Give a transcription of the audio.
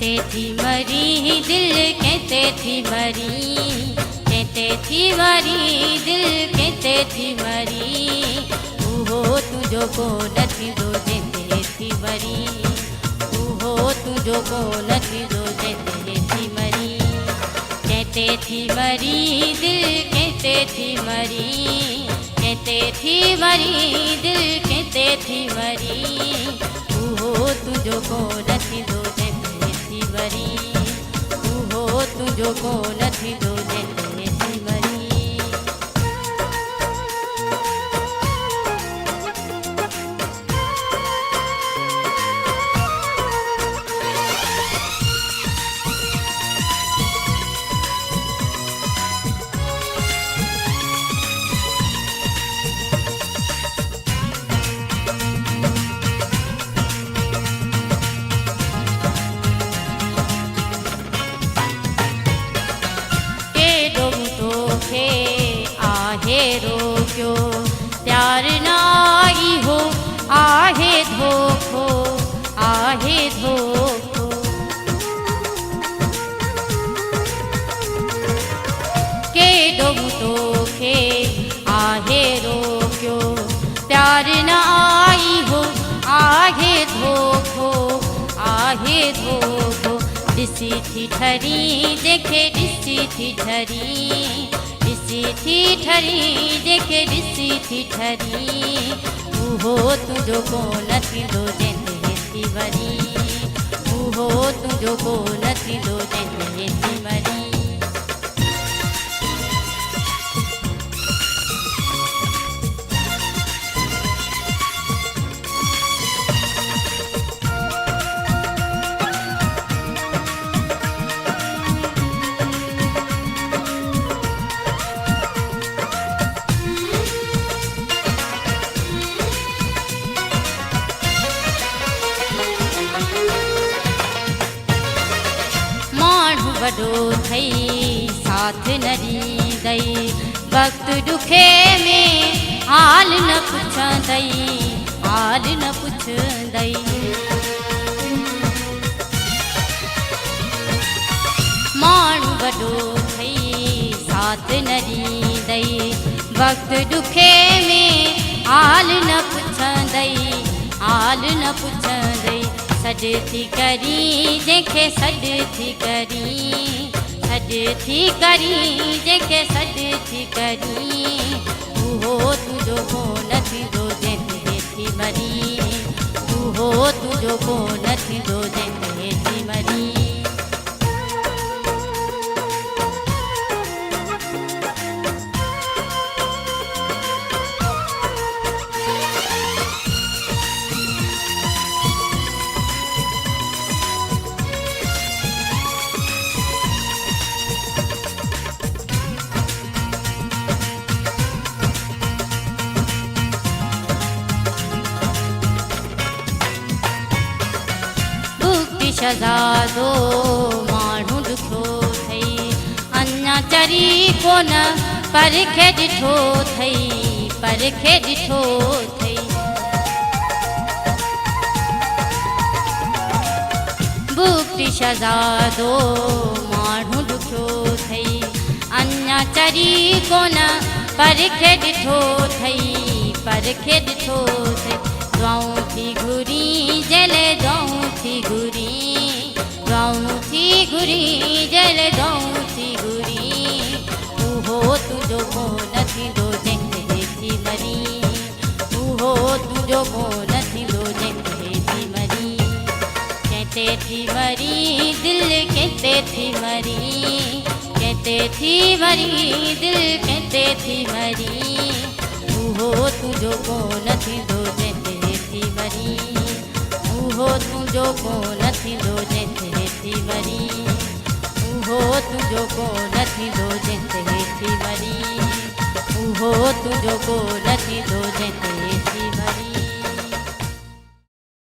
कहते थी मरी दिल कहते थी मरी, कहते थी मरी दिल कहते थी मरी, हो तुझो को नथी दो कहते थी मरी, हो तुझो को नथी दो कहते थी मरी। कहते थी मरी दिल कहते थी मरी, कहते थी मरी दिल कहते थी मरी, हो तुझो को नथी दो कहते थी मरी, हो तुझो को नथी दो कहते थी मरी। आहे रोक्यो प्यार नाई हो, आहे धोखो आहे धोखो। के डोबू तोखे आहे रोक्यो प्यार नाई हो, आहे धोखो आहे धोखो। ॾिसी थी ठरी देखे ॾिसी थी ठरी, ॾिसी थी ठरी देखे ॾिसी थी ठरी, हो तुझो को नथी दो जंहिंते थी वरी, हो तुझो को नथी दो जंहिंते थी मरी। वॾो थई साथ न ॾींदई, वक़्त ॾुखे में हाल न पुछंदई, हाल न पुछंदई। माण्हू वॾो थई साथ न ॾींदई, वक़्त ॾुखे में हाल न पुछंदई, हाल न पुछंदई। सॾ थी करी जंहिंखे सॾ थी करी, सॾ थी करी जंहिंखे सॾ थी करी, हो तुझो को नथी दो जंहिंते थी मरी, हो तुझो को नथी दो जंहिंते थी मरी। शहज़ादो माण्हू ॾुखो थई, अञा चरी कोन परखे ॾिठो थई, परखे ॾिठो थई। बुक्ति शहज़ादो माण्हू ॾुखो थई, अञा चरी कोन परखे ॾिठो थई, परखे ॾिठो थई। दुआऊं थी घुरी जले दुआऊं थी घुरी, दुआऊं थी घुरी जले दुआऊं थी घुरी, हो तुझो को नथी दो जंहिंते थी मरी, हो तुझो को नथी दो जंहिंते थी मरी। कहते थी मरी दिल कहते थी मरी, कहते थी मरी दिल कहते थी मरी, हो तुझो को नथी दो जंहिंते थी मरी, हो तुझो को नथी दो जंहिंते थी मरी, हो तुझो को नथी दो जंहिंते थी मरी, हो तुझो को नथी दो जंहिंते